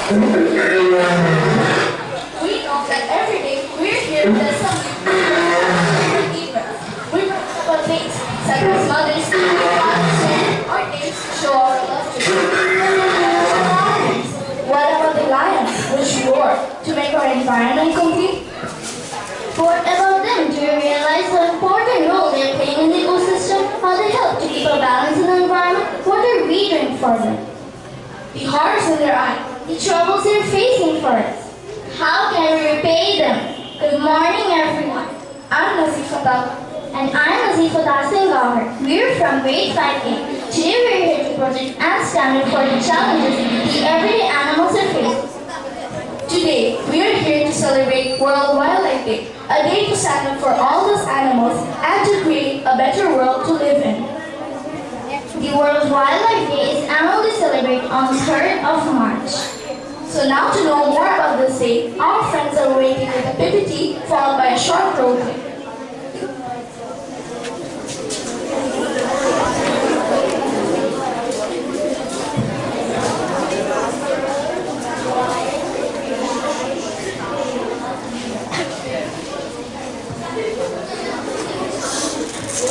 We know that every day we're here with something different. We bring about things such as Mother's Day, our days to show our love to you. What about the lions which we wore to make our environment complete? What about them? Do you realize the important role they're playing in the ecosystem? How they help to keep a balance in the environment? What are we doing for them? The horrors in their eye, The troubles they're facing for us. How can we repay them? Good morning, everyone. I'm Nazifata. And I'm Azifata Singh. We're from grade 5A. Today we're here to protect and stand up for the challenges the everyday animals are facing. Today, we are here to celebrate World Wildlife Day, a day to stand up for all those animals and to create a better world to live in. The World Wildlife Day is annually celebrated on the 3rd of March. So now to know more about this day, our friends are waiting with a PPT followed by a short role play.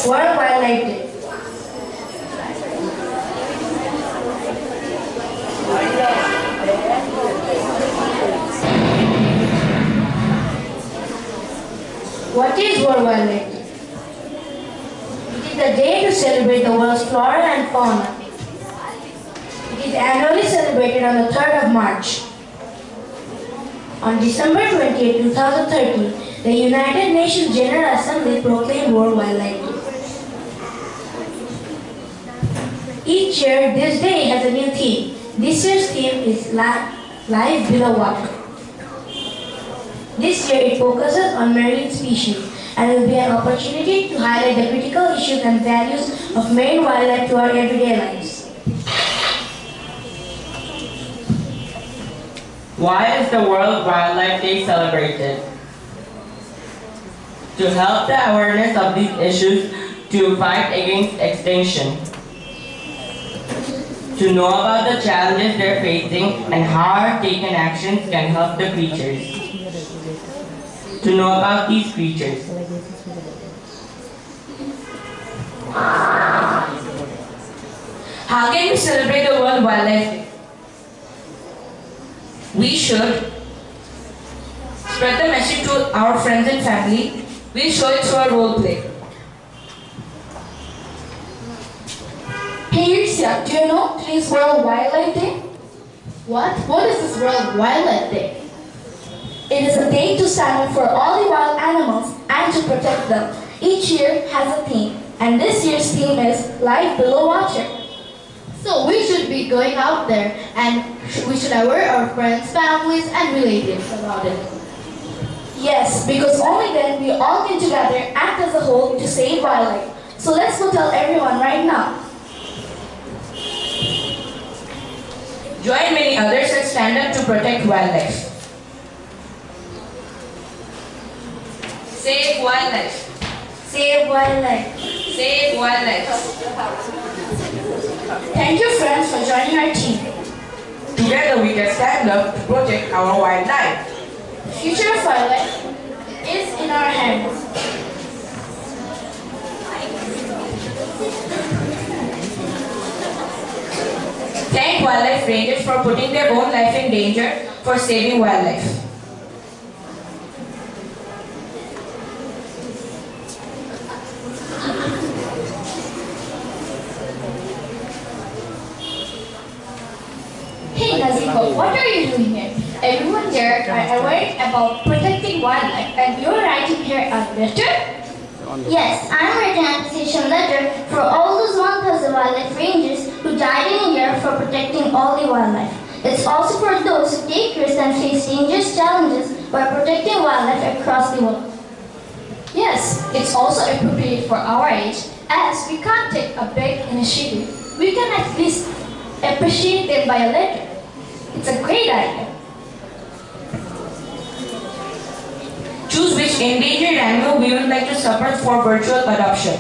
World Wildlife Day. What is World Wildlife Day? It is a day to celebrate the world's flora and fauna. It is annually celebrated on the 3rd of March. On December 28, 2013, the United Nations General Assembly proclaimed World Wildlife Day. Each year, this day has a new theme. This year's theme is Life Below Water. This year, it focuses on marine species and will be an opportunity to highlight the critical issues and values of marine wildlife to our everyday lives. Why is the World Wildlife Day celebrated? To help the awareness of these issues to fight against extinction. To know about the challenges they're facing and how our taken actions can help the creatures. To know about these creatures. How can we celebrate the World Wildlife Day? We should spread the message to our friends and family. We'll show it through our role play. Hey Irsia, do you know today's World Wildlife Day? What is this World Wildlife Day? It is a day to stand up for all the wild animals and to protect them. Each year has a theme, and this year's theme is Life Below Water. So we should be going out there and we should aware our friends, families and relatives about it. Yes, because only then we all can together act as a whole to save wildlife. So let's go tell everyone right now. Join many others and stand up to protect wildlife. Save wildlife. Save wildlife. Save wildlife. Thank you friends for joining our team. Together we can stand up to protect our wildlife. The future of wildlife is in our hands. Thank wildlife rangers for putting their own life in danger for saving wildlife. Hey Naziko, what are you doing here? Everyone here are aware about protecting wildlife and you're writing here a letter? Yes, I'm writing an appreciation letter for all those 1,000 wildlife rangers who died in a year for protecting all the wildlife. It's also for those who take risks and face dangerous challenges by protecting wildlife across the world. Yes, it's also appropriate for our age as we can't take a big initiative. We can at least appreciate them by a letter. It's a great idea. Choose which endangered animal we would like to support for virtual adoption.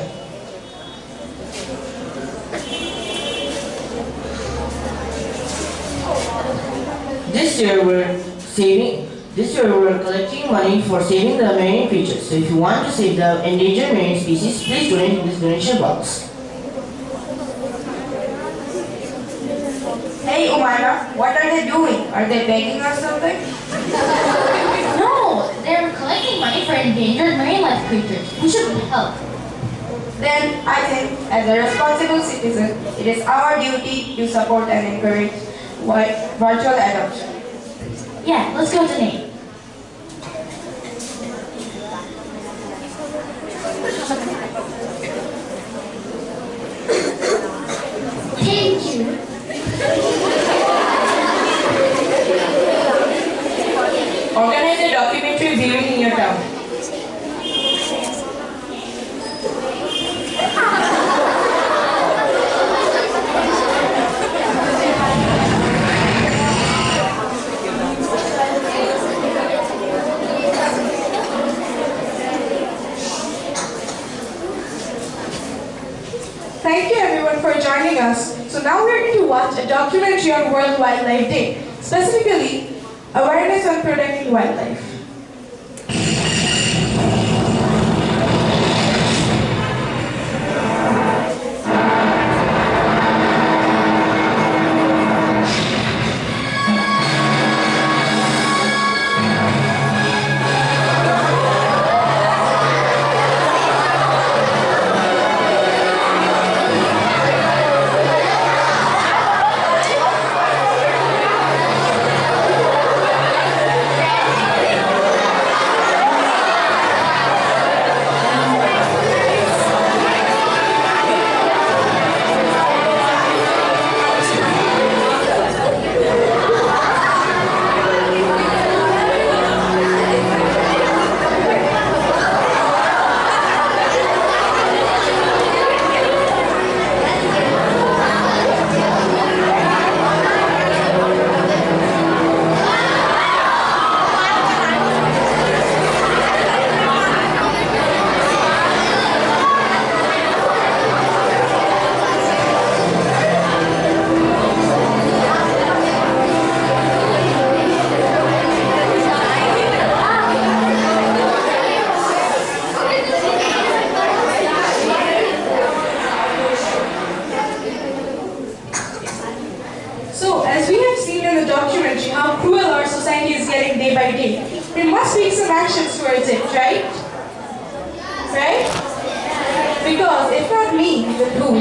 This year we're collecting money for saving the marine creatures. So if you want to save the endangered marine species, please donate in this donation box. Hey Umara, what are they doing? Are they begging us something? No, they're collecting money for endangered marine life creatures. We should help. Then I think, as a responsible citizen, it is our duty to support and encourage virtual adoption. Yeah, let's go donate. Thank you. Organize a documentary viewing in your town. Thank you everyone for joining us. So now we're going to watch a documentary on World Wildlife Day, specifically awareness on protecting wildlife. So, as we have seen in the documentary how cruel our society is getting day by day, we must take some actions towards it, right? Right? Because if not me, then who?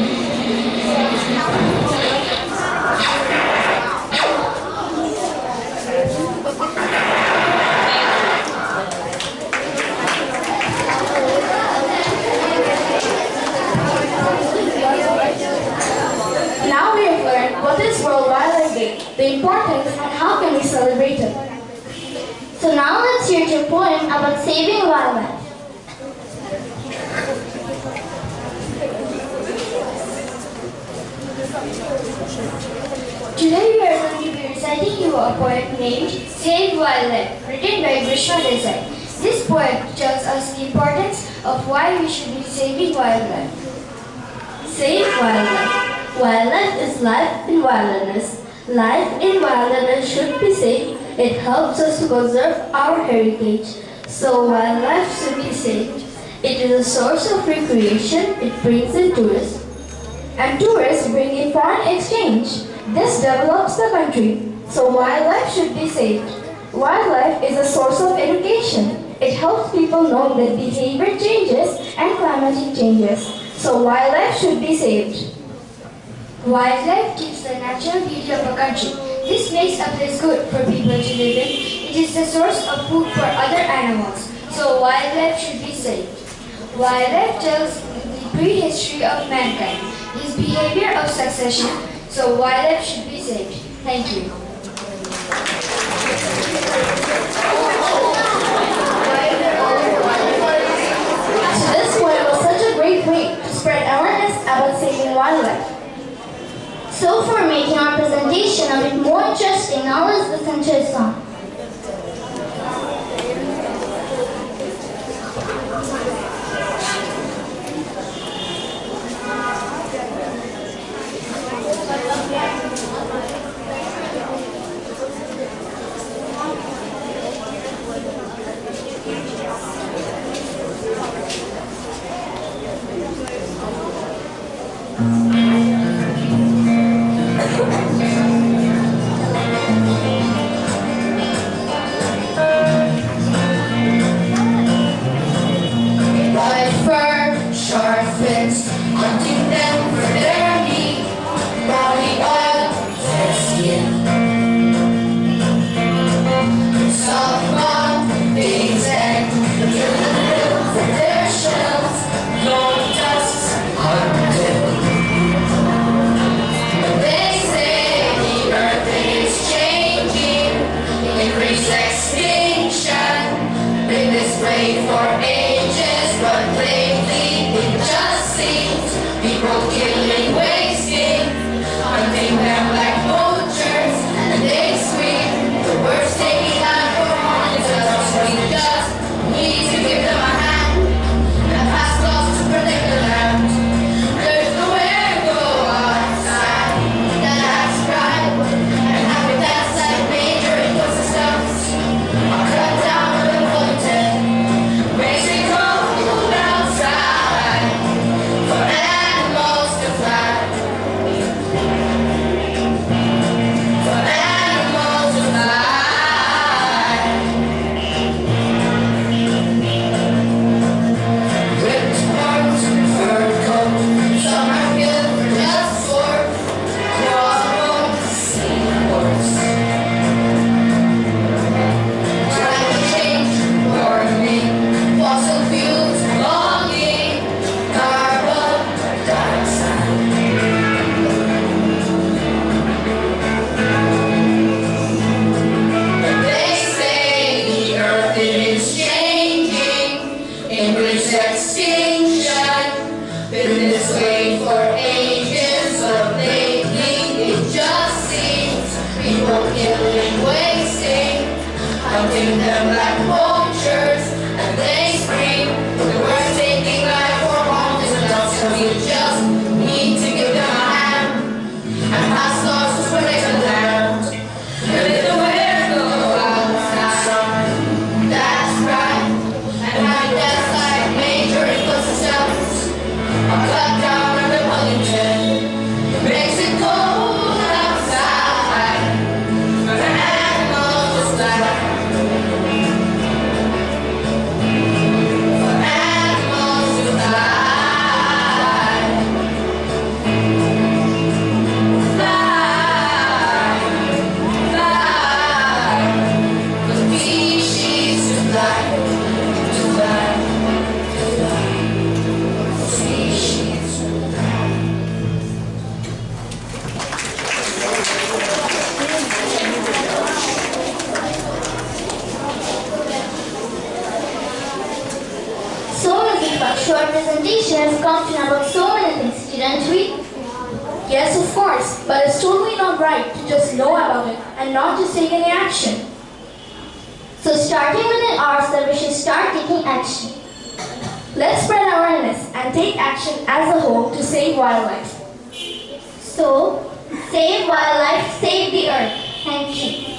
Now we have learned what is World Wildlife Day, the importance, and how can we celebrate it. So now let's hear your poem about saving wildlife. Today we are going to be reciting you a poem named Save Wildlife, written by Grishma Desai. This poem tells us the importance of why we should be saving wildlife. Save wildlife. Wildlife is life in wilderness. Life in wilderness should be saved. It helps us to conserve our heritage. So wildlife should be saved. It is a source of recreation. It brings in tourists. And tourists bring in foreign exchange. This develops the country. So wildlife should be saved. Wildlife is a source of education. It helps people know that behavior changes and climatic changes. So wildlife should be saved. Wildlife gives the natural beauty of a country. This makes a place good for people to live in. It is the source of food for other animals. So wildlife should be saved. Wildlife tells the prehistory of mankind, his behavior of succession. So wildlife should be saved. Thank you. So this poem was such a great way to spread awareness about saving wildlife. So for making our presentation a bit more interesting, now let's listen to a song. killing, wasting, hunting them like vultures, and they scream. We're taking life for homes enough, so you just need to give them a hand and pass laws to protect the land. And let the weather go outside. That's right. And have deaths like major ecosystems are cut down and the pollution makes it cold outside. But animals just like short presentation has come to know about so many things, didn't we? Yes, of course, but it's totally not right to just know about it and not just take any action. So starting with an hour, that we should start taking action. Let's spread awareness and take action as a whole to save wildlife. So, save wildlife, save the earth. Thank you.